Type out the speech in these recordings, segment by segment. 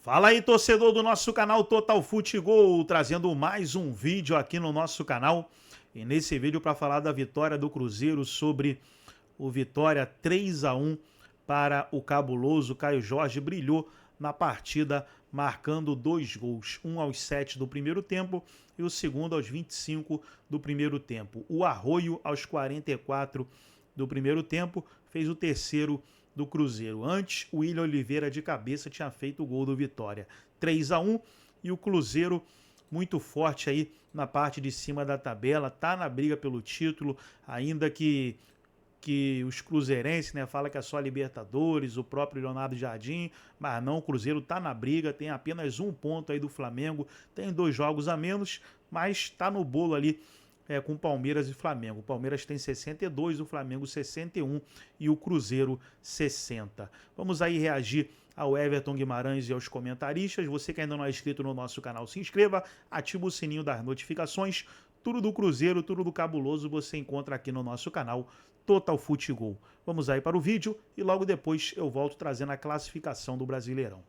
Fala aí, torcedor do nosso canal Total Futebol, trazendo mais um vídeo aqui no nosso canal. E nesse vídeo para falar da vitória do Cruzeiro sobre o Vitória 3-1 para o cabuloso. Caio Jorge brilhou na partida, marcando 2 gols, um aos 7 do primeiro tempo e o segundo aos 25 do primeiro tempo. O Arroio, aos 44 do primeiro tempo, fez o terceiro do Cruzeiro. Antes, o William Oliveira de cabeça tinha feito o gol do Vitória. 3-1, e o Cruzeiro muito forte aí na parte de cima da tabela, tá na briga pelo título, ainda que os cruzeirenses, né, fala que é só Libertadores, o próprio Leonardo Jardim, mas não, o Cruzeiro tá na briga, tem apenas 1 ponto aí do Flamengo, tem 2 jogos a menos, mas tá no bolo ali com Palmeiras e Flamengo. O Palmeiras tem 62, o Flamengo 61 e o Cruzeiro 60. Vamos aí reagir ao Everton Guimarães e aos comentaristas. Você que ainda não é inscrito no nosso canal, se inscreva, ativa o sininho das notificações. Tudo do Cruzeiro, tudo do cabuloso você encontra aqui no nosso canal Total Futebol. Vamos aí para o vídeo e logo depois eu volto trazendo a classificação do Brasileirão.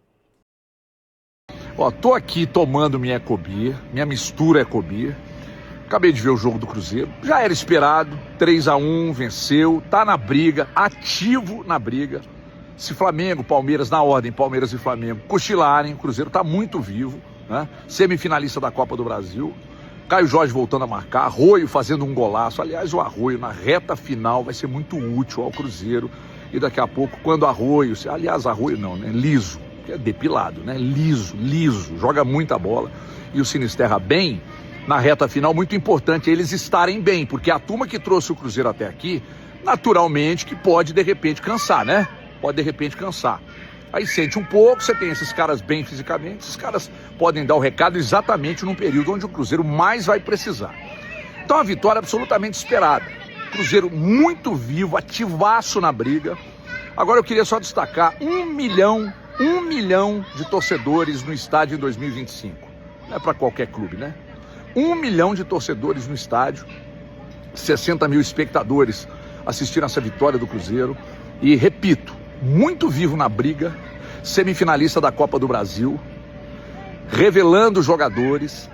Ó, tô aqui tomando minha Ecobir, minha mistura Ecobir. Acabei de ver o jogo do Cruzeiro, já era esperado, 3-1, venceu, tá na briga, ativo na briga. Se Flamengo, Palmeiras, na ordem, Palmeiras e Flamengo, cochilarem, o Cruzeiro tá muito vivo, né? Semifinalista da Copa do Brasil, Caio Jorge voltando a marcar, Arroio fazendo um golaço. Aliás, o Arroio na reta final vai ser muito útil ao Cruzeiro. E daqui a pouco, quando Arroio, aliás, Arroio não, né? Liso, que é depilado, né? Liso, joga muita bola. E o Sinisterra bem, na reta final, muito importante eles estarem bem, porque a turma que trouxe o Cruzeiro até aqui, naturalmente que pode de repente cansar, né? Pode de repente cansar. Aí sente um pouco, você tem esses caras bem fisicamente, esses caras podem dar o recado exatamente num período onde o Cruzeiro mais vai precisar. Então a vitória absolutamente esperada. Cruzeiro muito vivo, ativaço na briga. Agora eu queria só destacar 1 milhão de torcedores no estádio em 2025. Não é para qualquer clube, né? 1 milhão de torcedores no estádio, 60 mil espectadores assistiram essa vitória do Cruzeiro. E, repito, muito vivo na briga, semifinalista da Copa do Brasil, revelando jogadores,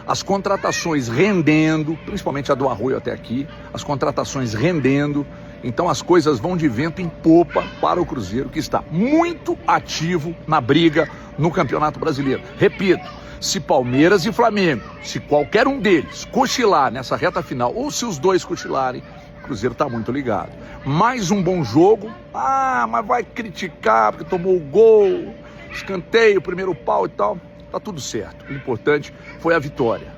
as contratações rendendo, principalmente a do Arroio até aqui, as contratações rendendo. Então as coisas vão de vento em popa para o Cruzeiro, que está muito ativo na briga no Campeonato Brasileiro. Repito, se Palmeiras e Flamengo, se qualquer um deles cochilar nessa reta final, ou se os dois cochilarem, o Cruzeiro está muito ligado. Mais um bom jogo. Mas vai criticar porque tomou o gol, escanteio, primeiro pau e tal. Tá tudo certo. O importante foi a vitória.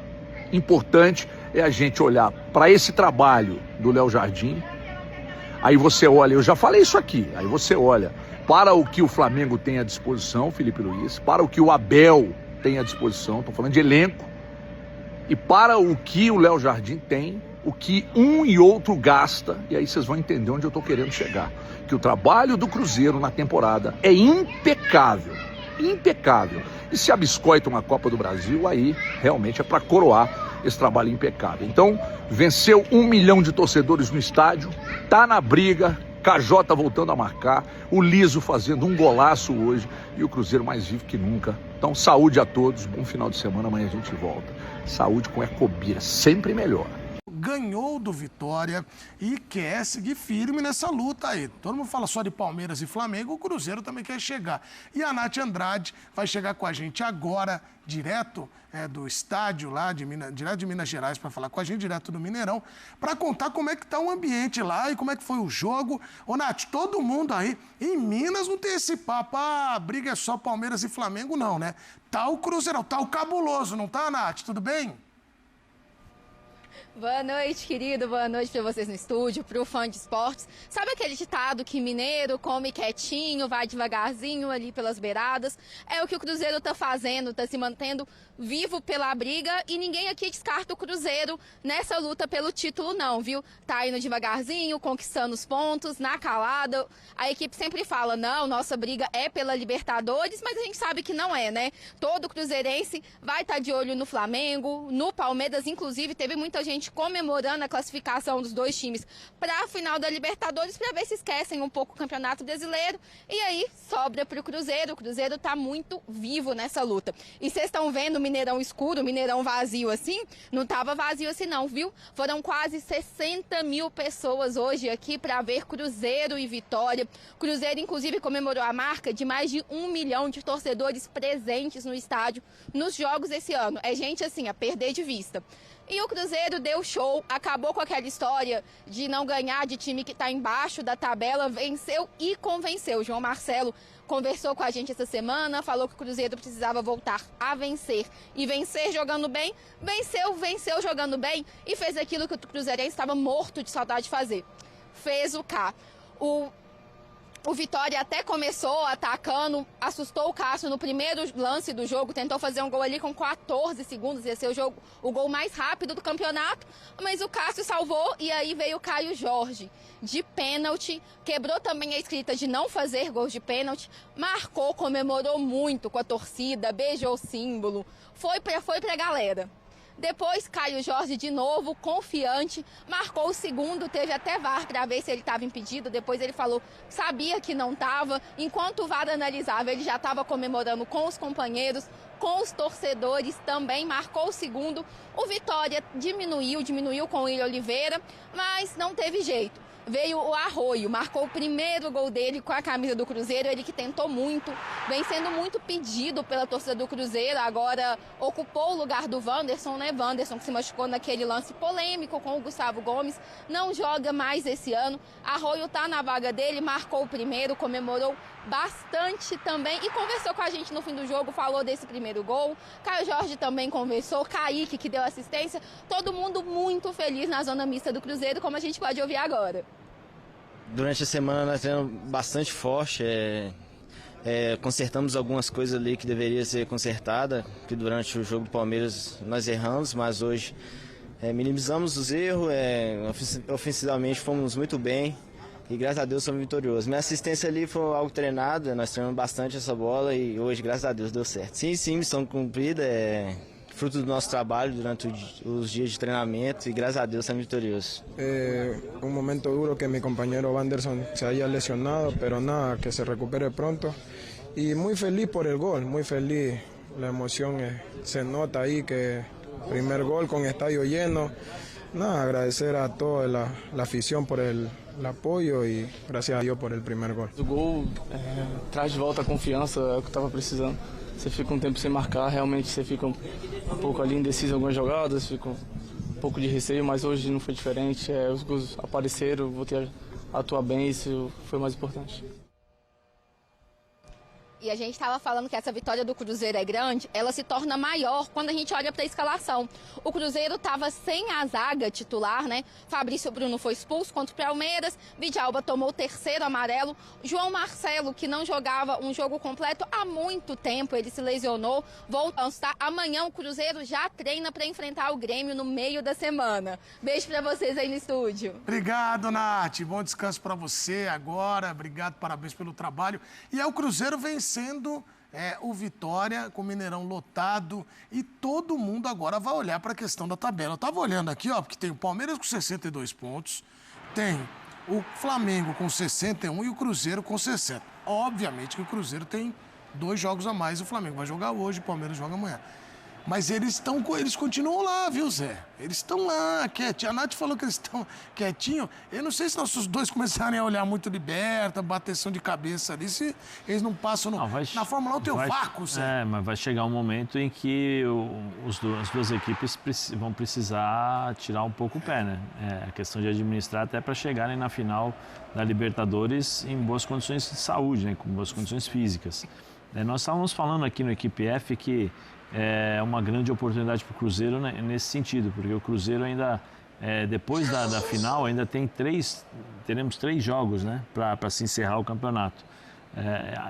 Importante é a gente olhar para esse trabalho do Léo Jardim. Aí você olha, eu já falei isso aqui, aí você olha para o que o Flamengo tem à disposição, Felipe Luiz, para o que o Abel tem à disposição, estou falando de elenco, e para o que o Léo Jardim tem, o que um e outro gasta, e aí vocês vão entender onde eu estou querendo chegar. Que o trabalho do Cruzeiro na temporada é impecável, impecável. E se abiscoita uma Copa do Brasil, aí realmente é para coroar esse trabalho impecável. Então, venceu 1 milhão de torcedores no estádio, tá na briga, KJ voltando a marcar, o Liso fazendo um golaço hoje e o Cruzeiro mais vivo que nunca. Então, saúde a todos, bom final de semana, amanhã a gente volta. Saúde com Ecobir, sempre melhor. Ganhou do Vitória e quer seguir firme nessa luta aí. Todo mundo fala só de Palmeiras e Flamengo, o Cruzeiro também quer chegar. E a Nath Andrade vai chegar com a gente agora, direto do estádio lá, direto de Minas Gerais, para falar com a gente, direto do Mineirão, para contar como é que tá o ambiente lá e como é que foi o jogo. Ô, Nath, todo mundo aí, em Minas não tem esse papo, a briga é só Palmeiras e Flamengo não, né? Tá o Cruzeirão, tá o cabuloso, não tá, Nath? Tudo bem? Boa noite, querido. Boa noite para vocês no estúdio, para o fã de esportes. Sabe aquele ditado que mineiro come quietinho, vai devagarzinho ali pelas beiradas? É o que o Cruzeiro tá fazendo, tá se mantendo vivo pela briga e ninguém aqui descarta o Cruzeiro nessa luta pelo título não, viu? Tá indo devagarzinho, conquistando os pontos, na calada. A equipe sempre fala, não, nossa briga é pela Libertadores, mas a gente sabe que não é, né? Todo cruzeirense vai estar de olho no Flamengo, no Palmeiras, inclusive teve muita gente comemorando a classificação dos dois times para a final da Libertadores para ver se esquecem um pouco o Campeonato Brasileiro e aí sobra para o Cruzeiro. O Cruzeiro está muito vivo nessa luta. E vocês estão vendo o Mineirão escuro, o Mineirão vazio assim? Não estava vazio assim não, viu? Foram quase 60 mil pessoas hoje aqui para ver Cruzeiro e Vitória. O Cruzeiro, inclusive, comemorou a marca de mais de 1 milhão de torcedores presentes no estádio nos jogos esse ano. É gente assim, a perder de vista. E o Cruzeiro deu show, acabou com aquela história de não ganhar de time que está embaixo da tabela, venceu e convenceu. O João Marcelo conversou com a gente essa semana, falou que o Cruzeiro precisava voltar a vencer e vencer jogando bem. Venceu jogando bem e fez aquilo que o Cruzeirense estava morto de saudade de fazer. Fez o K. O Vitória até começou atacando, assustou o Cássio no primeiro lance do jogo, tentou fazer um gol ali com 14 segundos, ia ser o gol mais rápido do campeonato, mas o Cássio salvou e aí veio o Caio Jorge de pênalti, quebrou também a escrita de não fazer gols de pênalti, marcou, comemorou muito com a torcida, beijou o símbolo, foi pra galera. Depois, Caio Jorge, de novo, confiante, marcou o segundo, teve até VAR para ver se ele estava impedido. Depois ele falou, sabia que não estava. Enquanto o VAR analisava, ele já estava comemorando com os companheiros, com os torcedores também, marcou o segundo. O Vitória diminuiu com o William Oliveira, mas não teve jeito. Veio o Arroio, marcou o primeiro gol dele com a camisa do Cruzeiro, ele que tentou muito, vem sendo muito pedido pela torcida do Cruzeiro, agora ocupou o lugar do Wanderson, né? Wanderson que se machucou naquele lance polêmico com o Gustavo Gomes, não joga mais esse ano. Arroio tá na vaga dele, marcou o primeiro, comemorou bastante também e conversou com a gente no fim do jogo, falou desse primeiro gol. Caio Jorge também conversou, Kaique que deu assistência, todo mundo muito feliz na zona mista do Cruzeiro, como a gente pode ouvir agora. Durante a semana nós treinamos bastante forte, consertamos algumas coisas ali que deveria ser consertada, que durante o jogo do Palmeiras nós erramos, mas hoje minimizamos os erros, ofensivamente fomos muito bem e graças a Deus somos vitoriosos. Minha assistência ali foi algo treinado, nós treinamos bastante essa bola e hoje graças a Deus deu certo. Sim, missão cumprida, fruto do nosso trabalho durante os dias de treinamento y gracias a Dios estamos victoriosos. Un momento duro que mi compañero Wanderson se haya lesionado, pero nada, que se recupere pronto. Y muy feliz por el gol, muy feliz. La emoción se nota ahí, que primer gol con estadio lleno. Nada, agradecer a toda la afición por el apoio e graças a Deus por el primeiro gol. O gol traz de volta a confiança, é o que eu estava precisando. Você fica um tempo sem marcar, realmente você fica um pouco ali indeciso em algumas jogadas, fica um pouco de receio, mas hoje não foi diferente. Os gols apareceram, voltei a atuar bem, isso foi o mais importante. E a gente estava falando que essa vitória do Cruzeiro é grande, ela se torna maior quando a gente olha para a escalação. O Cruzeiro estava sem a zaga titular, né? Fabrício Bruno foi expulso contra o Palmeiras, Vidalba tomou o terceiro amarelo, João Marcelo, que não jogava um jogo completo há muito tempo, ele se lesionou, voltou a estar. Amanhã o Cruzeiro já treina para enfrentar o Grêmio no meio da semana. Beijo para vocês aí no estúdio. Obrigado, Nath. Bom descanso para você agora. Obrigado, parabéns pelo trabalho. E é o Cruzeiro vencendo o Vitória com o Mineirão lotado e todo mundo agora vai olhar para a questão da tabela. Eu estava olhando aqui, ó, porque tem o Palmeiras com 62 pontos, tem o Flamengo com 61 e o Cruzeiro com 60. Obviamente que o Cruzeiro tem 2 jogos a mais, o Flamengo vai jogar hoje, o Palmeiras joga amanhã. Mas eles continuam lá, viu, Zé? Eles estão lá, quietinho. A Nath falou que eles estão quietinhos. Eu não sei se nossos dois começarem a olhar muito liberta, bateção de cabeça ali, se eles não passam na Fórmula 1 tem o vácuo, Zé. Mas vai chegar um momento em que as duas equipes vão precisar tirar um pouco o pé, né? A questão de administrar até para chegarem na final da Libertadores em boas condições de saúde, né? Com boas condições físicas. Nós estávamos falando aqui no Equipe F que é uma grande oportunidade para o Cruzeiro, né, nesse sentido, porque o Cruzeiro ainda, depois da final, ainda teremos 3 jogos, né, para se encerrar o campeonato.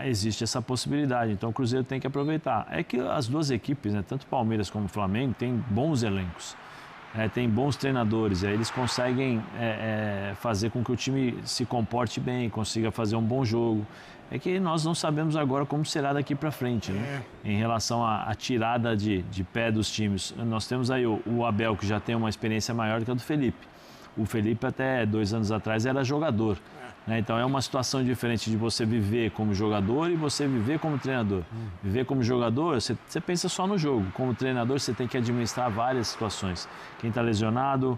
Existe essa possibilidade, então o Cruzeiro tem que aproveitar. É que as duas equipes, né, tanto Palmeiras como Flamengo, têm bons elencos, têm bons treinadores, aí eles conseguem fazer com que o time se comporte bem, consiga fazer um bom jogo. É que nós não sabemos agora como será daqui para frente, né? Em relação à tirada de pé dos times. Nós temos aí o Abel, que já tem uma experiência maior do que a do Felipe. O Felipe até 2 anos atrás era jogador. né? Então é uma situação diferente de você viver como jogador e você viver como treinador. Viver como jogador, você pensa só no jogo. Como treinador, você tem que administrar várias situações. Quem está lesionado,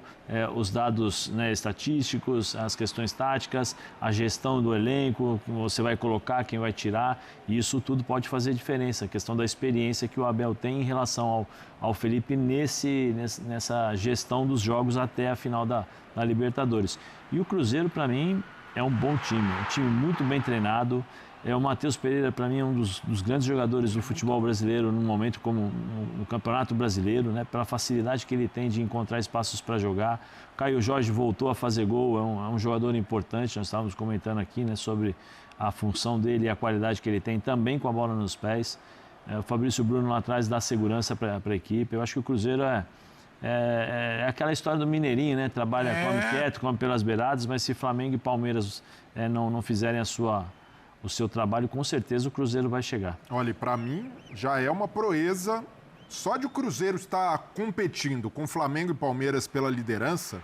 os dados, né, estatísticos, as questões táticas, a gestão do elenco, você vai colocar, quem vai tirar, e isso tudo pode fazer diferença. A questão da experiência que o Abel tem em relação ao Felipe nessa gestão dos jogos até a final da Libertadores. E o Cruzeiro, para mim, é um bom time, um time muito bem treinado. O Matheus Pereira, para mim, é um dos grandes jogadores do futebol brasileiro num momento como no Campeonato Brasileiro, né? Pela facilidade que ele tem de encontrar espaços para jogar. O Caio Jorge voltou a fazer gol, é um jogador importante. Nós estávamos comentando aqui, né, sobre a função dele e a qualidade que ele tem também com a bola nos pés. O Fabrício Bruno lá atrás dá segurança para a equipe. Eu acho que o Cruzeiro é aquela história do mineirinho, né? Trabalha, come quieto, come pelas beiradas, mas se Flamengo e Palmeiras não fizerem o seu trabalho, com certeza o Cruzeiro vai chegar. Olha, para mim já é uma proeza, só de o Cruzeiro estar competindo com Flamengo e Palmeiras pela liderança,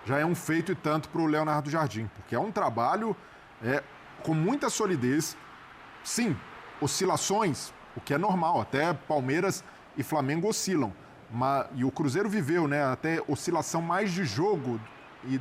já é um feito e tanto para o Leonardo Jardim, porque é um trabalho com muita solidez, sim, oscilações, o que é normal, até Palmeiras e Flamengo oscilam. E o Cruzeiro viveu, né, até oscilação mais de jogo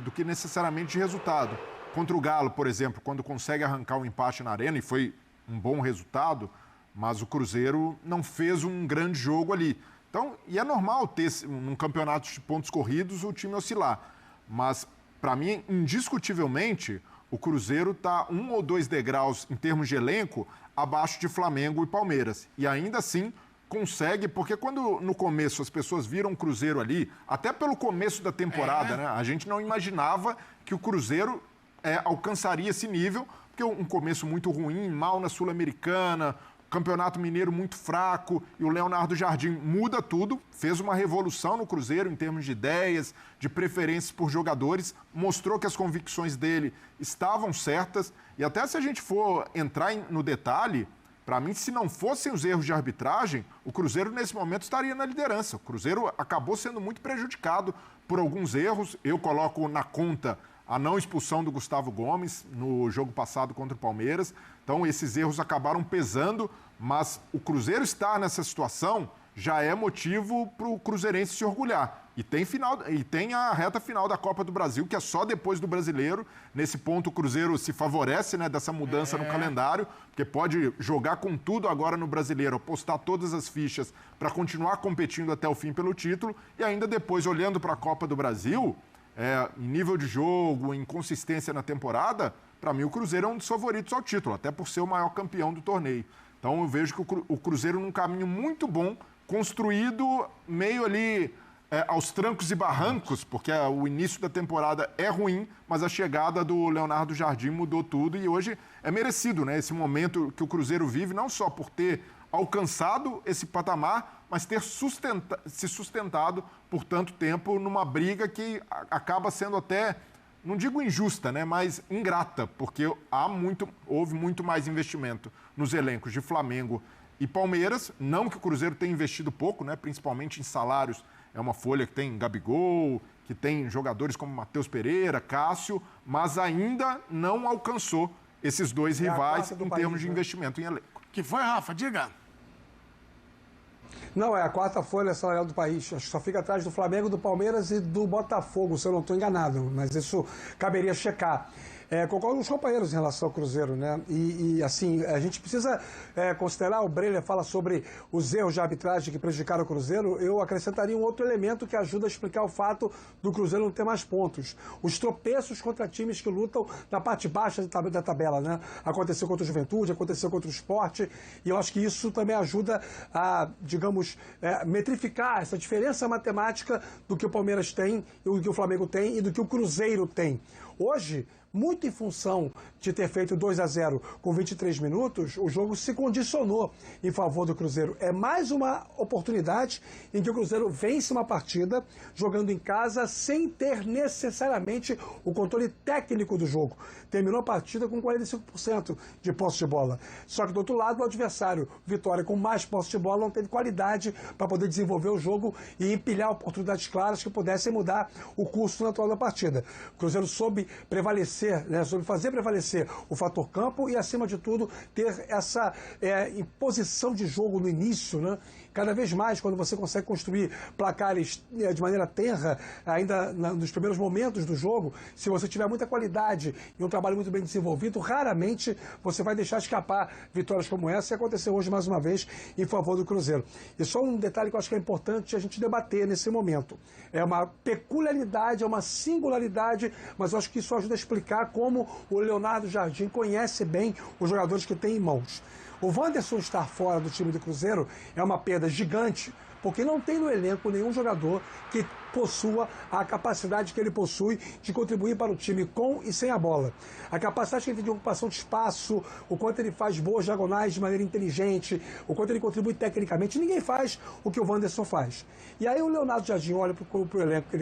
do que necessariamente de resultado. Contra o Galo, por exemplo, quando consegue arrancar um empate na Arena, e foi um bom resultado, mas o Cruzeiro não fez um grande jogo ali. Então, e é normal ter, num campeonato de pontos corridos, o time oscilar. Mas, para mim, indiscutivelmente, o Cruzeiro está 1 ou 2 degraus, em termos de elenco, abaixo de Flamengo e Palmeiras. E ainda assim consegue, porque quando no começo as pessoas viram o Cruzeiro ali, até pelo começo da temporada, né, a gente não imaginava que o Cruzeiro alcançaria esse nível, porque um começo muito ruim, mal na Sul-Americana, Campeonato Mineiro muito fraco, e o Leonardo Jardim muda tudo, fez uma revolução no Cruzeiro em termos de ideias, de preferências por jogadores, mostrou que as convicções dele estavam certas, e até se a gente for entrar no detalhe, para mim, se não fossem os erros de arbitragem, o Cruzeiro nesse momento estaria na liderança. O Cruzeiro acabou sendo muito prejudicado por alguns erros. Eu coloco na conta a não expulsão do Gustavo Gomes no jogo passado contra o Palmeiras. Então, esses erros acabaram pesando, mas o Cruzeiro estar nessa situação já é motivo para o cruzeirense se orgulhar. E tem a reta final da Copa do Brasil, que é só depois do Brasileiro. Nesse ponto, o Cruzeiro se favorece, né, dessa mudança no calendário, porque pode jogar com tudo agora no Brasileiro, apostar todas as fichas para continuar competindo até o fim pelo título. E ainda depois, olhando para a Copa do Brasil, em nível de jogo, em consistência na temporada, para mim o Cruzeiro é um dos favoritos ao título, até por ser o maior campeão do torneio. Então eu vejo que o Cruzeiro num caminho muito bom, construído meio ali aos trancos e barrancos, porque o início da temporada é ruim, mas a chegada do Leonardo Jardim mudou tudo e hoje é merecido, né? Esse momento que o Cruzeiro vive, não só por ter alcançado esse patamar, mas ter se sustentado por tanto tempo numa briga que acaba sendo até, não digo injusta, né, mas ingrata, porque houve muito mais investimento nos elencos de Flamengo e Palmeiras. Não que o Cruzeiro tenha investido pouco, né, principalmente em salários. É uma folha que tem Gabigol, que tem jogadores como Matheus Pereira, Cássio, mas ainda não alcançou esses dois rivais em termos de investimento em elenco. Que foi, Rafa? Diga. Não, é a 4ª folha salarial do país. Acho que só fica atrás do Flamengo, do Palmeiras e do Botafogo, se eu não estou enganado. Mas isso caberia checar. Concordo com os companheiros em relação ao Cruzeiro, né? E assim, a gente precisa considerar, o Breler fala sobre os erros de arbitragem que prejudicaram o Cruzeiro. Eu acrescentaria um outro elemento que ajuda a explicar o fato do Cruzeiro não ter mais pontos. Os tropeços contra times que lutam na parte baixa da tabela, né? Aconteceu contra o Juventude, aconteceu contra o Sport, e eu acho que isso também ajuda a, digamos, metrificar essa diferença matemática do que o Palmeiras tem, do que o Flamengo tem e do que o Cruzeiro tem. Hoje, muito em função de ter feito 2-0 com 23 minutos, o jogo se condicionou em favor do Cruzeiro. É mais uma oportunidade em que o Cruzeiro vence uma partida jogando em casa sem ter necessariamente o controle técnico do jogo. Terminou a partida com 45% de posse de bola. Só que do outro lado, o adversário, Vitória, com mais posse de bola, não teve qualidade para poder desenvolver o jogo e empilhar oportunidades claras que pudessem mudar o curso natural da partida. O Cruzeiro soube prevalecer prevalecer, né, sobre fazer prevalecer o fator campo e, acima de tudo, ter essa imposição de jogo no início, né? Cada vez mais, quando você consegue construir placares de maneira tenra, ainda nos primeiros momentos do jogo, se você tiver muita qualidade e um trabalho muito bem desenvolvido, raramente você vai deixar escapar vitórias como essa, e aconteceu hoje mais uma vez em favor do Cruzeiro. E só um detalhe que eu acho que é importante a gente debater nesse momento. É uma peculiaridade, é uma singularidade, mas eu acho que isso ajuda a explicar como o Leonardo Jardim conhece bem os jogadores que tem em mãos. O Wanderson estar fora do time do Cruzeiro é uma perda gigante, porque não tem no elenco nenhum jogador que possua a capacidade que ele possui de contribuir para o time com e sem a bola. A capacidade que ele tem de ocupação de espaço, o quanto ele faz boas diagonais de maneira inteligente, o quanto ele contribui tecnicamente, ninguém faz o que o Wanderson faz. E aí o Leonardo Jardim olha para o elenco que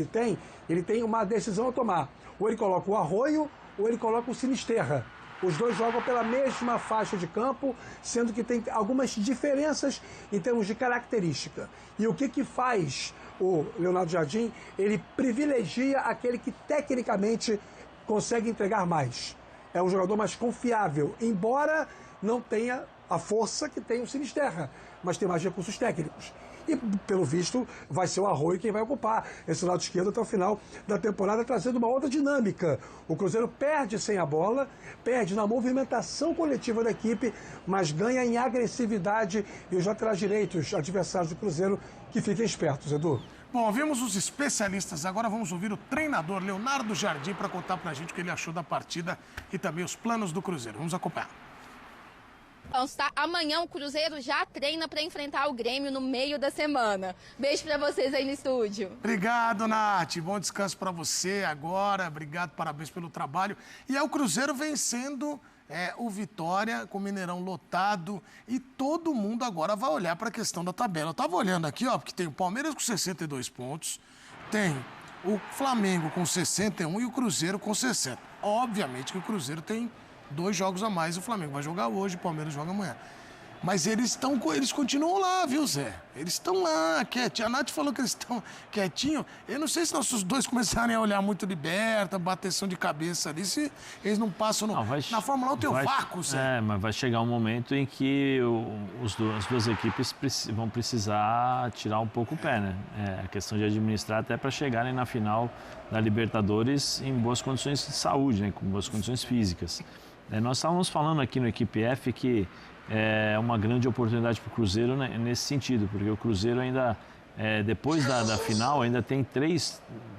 ele tem uma decisão a tomar. Ou ele coloca o Arroio, ou ele coloca o Sinisterra. Os dois jogam pela mesma faixa de campo, sendo que tem algumas diferenças em termos de característica. E o que faz o Leonardo Jardim? Ele privilegia aquele que tecnicamente consegue entregar mais. É um jogador mais confiável, embora não tenha a força que tem o Sinisterra, mas tem mais recursos técnicos. E, pelo visto, vai ser o Arroio quem vai ocupar esse lado esquerdo até o final da temporada, trazendo uma outra dinâmica. O Cruzeiro perde sem a bola, perde na movimentação coletiva da equipe, mas ganha em agressividade, e os laterais direitos, adversários do Cruzeiro, que fiquem espertos, Edu. Bom, vimos os especialistas, agora vamos ouvir o treinador Leonardo Jardim para contar pra gente o que ele achou da partida e também os planos do Cruzeiro. Vamos acompanhar. Amanhã o Cruzeiro já treina para enfrentar o Grêmio no meio da semana. Beijo para vocês aí no estúdio. Obrigado, Nath. Bom descanso para você agora. Obrigado, parabéns pelo trabalho. E é o Cruzeiro vencendo o Vitória com o Mineirão lotado. E todo mundo agora vai olhar para a questão da tabela. Eu estava olhando aqui, ó, porque tem o Palmeiras com 62 pontos, tem o Flamengo com 61 e o Cruzeiro com 60. Obviamente que o Cruzeiro tem 2 jogos a mais, o Flamengo vai jogar hoje, o Palmeiras joga amanhã. Mas eles continuam lá, viu, Zé? Eles estão lá, quietinho. A Nath falou que eles estão quietinhos. Eu não sei se nossos dois começarem a olhar muito liberta, bateção de cabeça ali, se eles não passam no... Na Fórmula 1 tem o vácuo, Zé. Mas vai chegar um momento em que as duas equipes vão precisar tirar um pouco o pé, né? A questão de administrar até para chegarem na final da Libertadores em boas condições de saúde, né? Com boas condições físicas. Nós estávamos falando aqui no Equipe F que é uma grande oportunidade para o Cruzeiro, né, nesse sentido, porque o Cruzeiro ainda, depois da final, ainda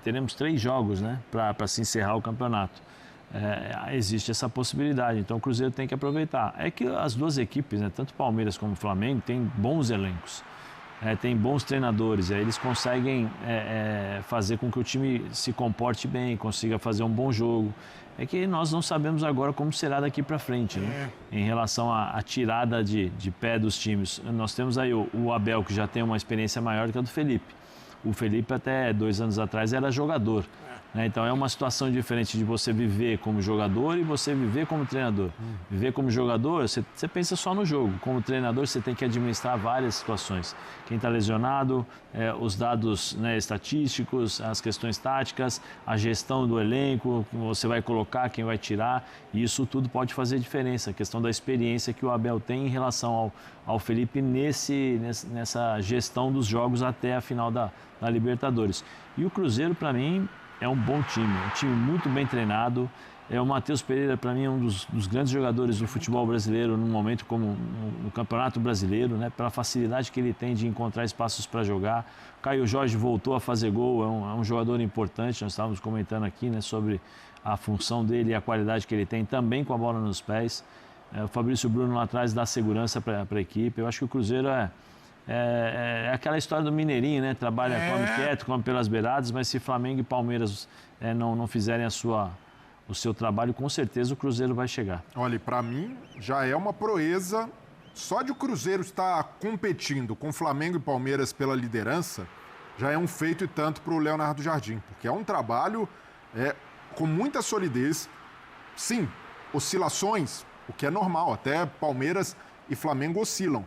teremos 3 jogos, né, para se encerrar o campeonato. Existe essa possibilidade, então o Cruzeiro tem que aproveitar. É que as duas equipes, né, tanto Palmeiras como Flamengo, têm bons elencos, têm bons treinadores, aí eles conseguem fazer com que o time se comporte bem, consiga fazer um bom jogo. É que nós não sabemos agora como será daqui para frente, né? Em relação à tirada de pé dos times. Nós temos aí o Abel, que já tem uma experiência maior que a do Felipe. O Felipe até 2 anos atrás era jogador. Né? Então é uma situação diferente de você viver como jogador e você viver como treinador. Viver como jogador, você pensa só no jogo. Como treinador, você tem que administrar várias situações. Quem está lesionado, os dados, né, estatísticos, as questões táticas, a gestão do elenco, você vai colocar, quem vai tirar. E isso tudo pode fazer diferença. A questão da experiência que o Abel tem em relação ao Felipe nessa gestão dos jogos até a final da Libertadores. E o Cruzeiro, para mim, é um bom time, um time muito bem treinado. O Matheus Pereira, para mim, é um dos grandes jogadores do futebol brasileiro num momento como no Campeonato Brasileiro, né? Pela facilidade que ele tem de encontrar espaços para jogar. O Caio Jorge voltou a fazer gol, é um jogador importante. Nós estávamos comentando aqui, né, sobre a função dele e a qualidade que ele tem também com a bola nos pés. O Fabrício Bruno lá atrás dá segurança para a equipe. Eu acho que o Cruzeiro é aquela história do Mineirinho, né? Trabalha, come quieto, come pelas beiradas, mas se Flamengo e Palmeiras não fizerem o seu trabalho, com certeza o Cruzeiro vai chegar. Olha, para mim já é uma proeza. Só de o Cruzeiro estar competindo com Flamengo e Palmeiras pela liderança, já é um feito e tanto para o Leonardo Jardim, porque é um trabalho com muita solidez. Sim, oscilações, o que é normal, até Palmeiras e Flamengo oscilam.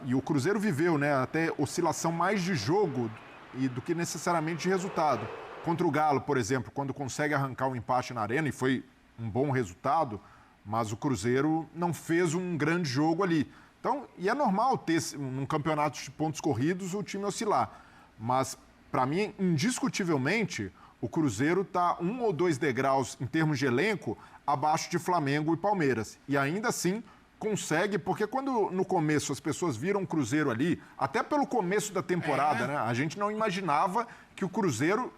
E o Cruzeiro viveu, né, até oscilação mais de jogo do que necessariamente de resultado. Contra o Galo, por exemplo, quando consegue arrancar um empate na Arena, e foi um bom resultado, mas o Cruzeiro não fez um grande jogo ali. Então, e é normal ter, num campeonato de pontos corridos, o time oscilar. Mas, para mim, indiscutivelmente, o Cruzeiro está 1 ou 2 degraus, em termos de elenco, abaixo de Flamengo e Palmeiras. E ainda assim consegue, porque quando no começo as pessoas viram o Cruzeiro ali, até pelo começo da temporada, né, a gente não imaginava que o Cruzeiro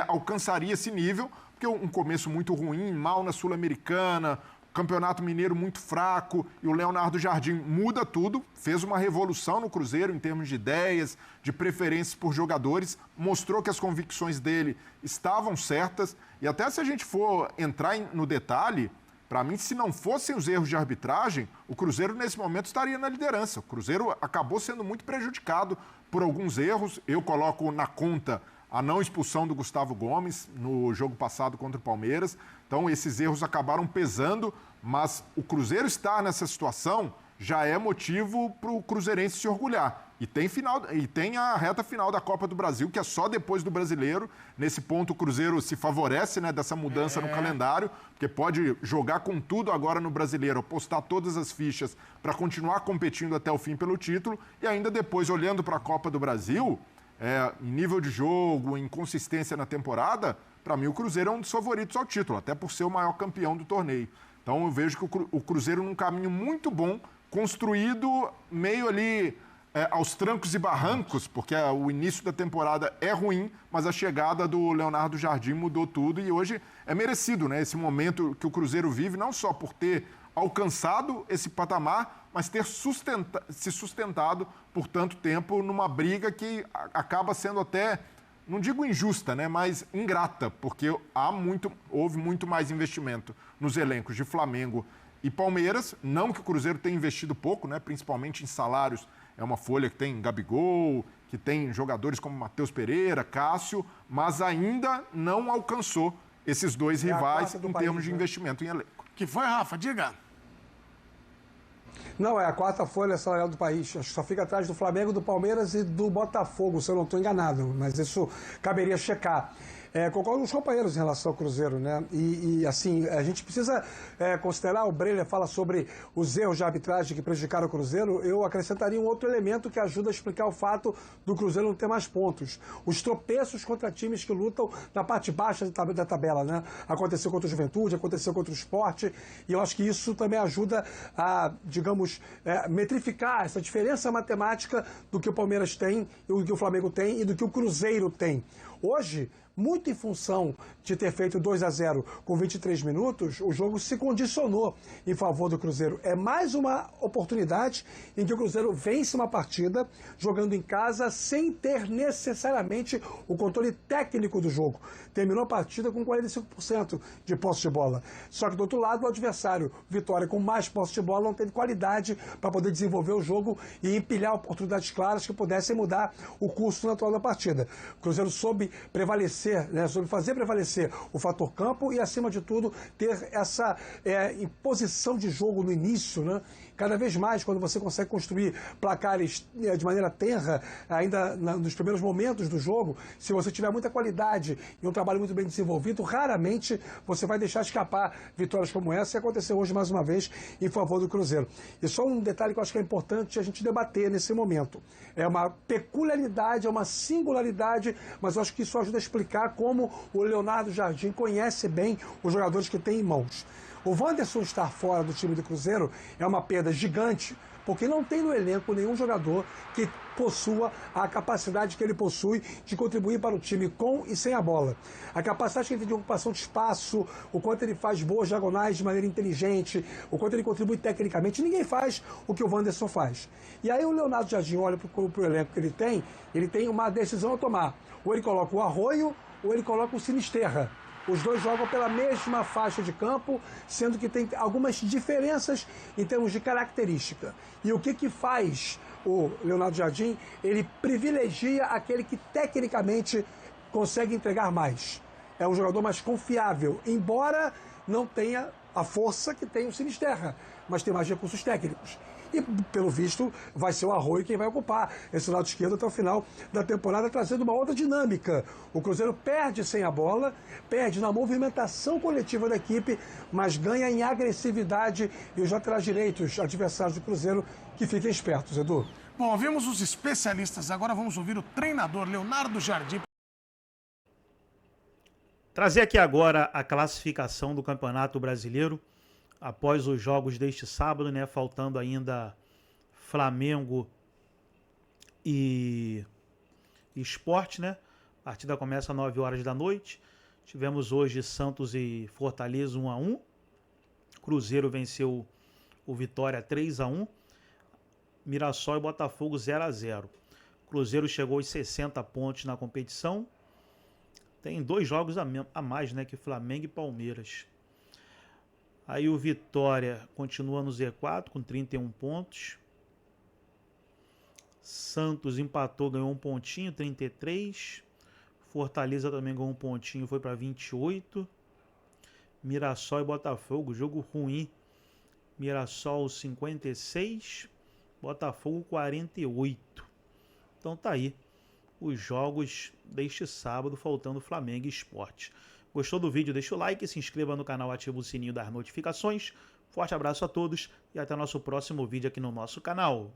alcançaria esse nível, porque um começo muito ruim, mal na Sul-Americana, Campeonato Mineiro muito fraco, e o Leonardo Jardim muda tudo, fez uma revolução no Cruzeiro em termos de ideias, de preferências por jogadores, mostrou que as convicções dele estavam certas, e até se a gente for entrar no detalhe, para mim, se não fossem os erros de arbitragem, o Cruzeiro nesse momento estaria na liderança. O Cruzeiro acabou sendo muito prejudicado por alguns erros. Eu coloco na conta a não expulsão do Gustavo Gomes no jogo passado contra o Palmeiras. Então, esses erros acabaram pesando, mas o Cruzeiro estar nessa situação já é motivo para o cruzeirense se orgulhar. E tem a reta final da Copa do Brasil, que é só depois do Brasileiro. Nesse ponto, o Cruzeiro se favorece, né, dessa mudança no calendário, porque pode jogar com tudo agora no Brasileiro, apostar todas as fichas para continuar competindo até o fim pelo título. E ainda depois, olhando para a Copa do Brasil, em nível de jogo, em consistência na temporada, para mim o Cruzeiro é um dos favoritos ao título, até por ser o maior campeão do torneio. Então eu vejo que o Cruzeiro num caminho muito bom, construído meio ali aos trancos e barrancos, porque o início da temporada é ruim, mas a chegada do Leonardo Jardim mudou tudo e hoje é merecido, né? Esse momento que o Cruzeiro vive, não só por ter alcançado esse patamar, mas ter se sustentado por tanto tempo numa briga que acaba sendo até, não digo injusta, né, mas ingrata, porque houve muito mais investimento nos elencos de Flamengo e Palmeiras. Não que o Cruzeiro tenha investido pouco, né, principalmente em salários. É uma folha que tem Gabigol, que tem jogadores como Matheus Pereira, Cássio, mas ainda não alcançou esses dois rivais em termos de investimento em elenco. Que foi, Rafa? Diga. Não, é a 4ª folha salarial do país. Acho que só fica atrás do Flamengo, do Palmeiras e do Botafogo, se eu não estou enganado. Mas isso caberia checar. Concordo com os companheiros em relação ao Cruzeiro, né? E assim, a gente precisa considerar, o Breler fala sobre os erros de arbitragem que prejudicaram o Cruzeiro. Eu acrescentaria um outro elemento que ajuda a explicar o fato do Cruzeiro não ter mais pontos. Os tropeços contra times que lutam na parte baixa da tabela, né? Aconteceu contra o Juventude, aconteceu contra o Sport, e eu acho que isso também ajuda a, digamos, metrificar essa diferença matemática do que o Palmeiras tem, do que o Flamengo tem e do que o Cruzeiro tem. Hoje, muito em função de ter feito 2-0 com 23 minutos, o jogo se condicionou em favor do Cruzeiro. É mais uma oportunidade em que o Cruzeiro vence uma partida jogando em casa sem ter necessariamente o controle técnico do jogo. Terminou a partida com 45% de posse de bola. Só que do outro lado, o adversário, Vitória, com mais posse de bola, não teve qualidade para poder desenvolver o jogo e empilhar oportunidades claras que pudessem mudar o curso natural da partida. O Cruzeiro soube prevalecer, né, sobre fazer prevalecer o fator campo e, acima de tudo, ter essa imposição de jogo no início, né? Cada vez mais, quando você consegue construir placares de maneira tenra, ainda nos primeiros momentos do jogo, se você tiver muita qualidade e um trabalho muito bem desenvolvido, raramente você vai deixar escapar vitórias como essa, e aconteceu hoje mais uma vez em favor do Cruzeiro. E só um detalhe que eu acho que é importante a gente debater nesse momento. É uma peculiaridade, é uma singularidade, mas eu acho que isso ajuda a explicar como o Leonardo Jardim conhece bem os jogadores que tem em mãos. O Wanderson estar fora do time do Cruzeiro é uma perda gigante, porque não tem no elenco nenhum jogador que possua a capacidade que ele possui de contribuir para o time com e sem a bola. A capacidade que ele tem de ocupação de espaço, o quanto ele faz boas diagonais de maneira inteligente, o quanto ele contribui tecnicamente, ninguém faz o que o Wanderson faz. E aí o Leonardo Jardim olha para o elenco que ele tem uma decisão a tomar. Ou ele coloca o Arroio, ou ele coloca o Sinisterra. Os dois jogam pela mesma faixa de campo, sendo que tem algumas diferenças em termos de característica. E o que faz o Leonardo Jardim? Ele privilegia aquele que tecnicamente consegue entregar mais. É um jogador mais confiável, embora não tenha a força que tem o Sinisterra, mas tem mais recursos técnicos. e, pelo visto, vai ser o Arroio quem vai ocupar esse lado esquerdo até o final da temporada, trazendo uma outra dinâmica. O Cruzeiro perde sem a bola, perde na movimentação coletiva da equipe, mas ganha em agressividade, e os laterais direitos, adversários do Cruzeiro, que fiquem espertos, Edu. Bom, vimos os especialistas, agora vamos ouvir o treinador Leonardo Jardim. Trazer aqui agora a classificação do Campeonato Brasileiro após os jogos deste sábado, né? Faltando ainda Flamengo e Sport, né? A partida começa às 9 horas da noite. Tivemos hoje Santos e Fortaleza 1-1. Cruzeiro venceu o Vitória 3-1. Mirassol e Botafogo 0-0. Cruzeiro chegou aos 60 pontos na competição. Tem 2 jogos a mais, né, que Flamengo e Palmeiras. Aí o Vitória continua no Z4 com 31 pontos. Santos empatou, ganhou 1 pontinho, 33. Fortaleza também ganhou 1 pontinho, foi para 28. Mirassol e Botafogo, jogo ruim. Mirassol 56, Botafogo 48. Então tá aí os jogos deste sábado, faltando Flamengo e Sport. Gostou do vídeo? Deixa o like, se inscreva no canal, ativa o sininho das notificações. Forte abraço a todos e até nosso próximo vídeo aqui no nosso canal.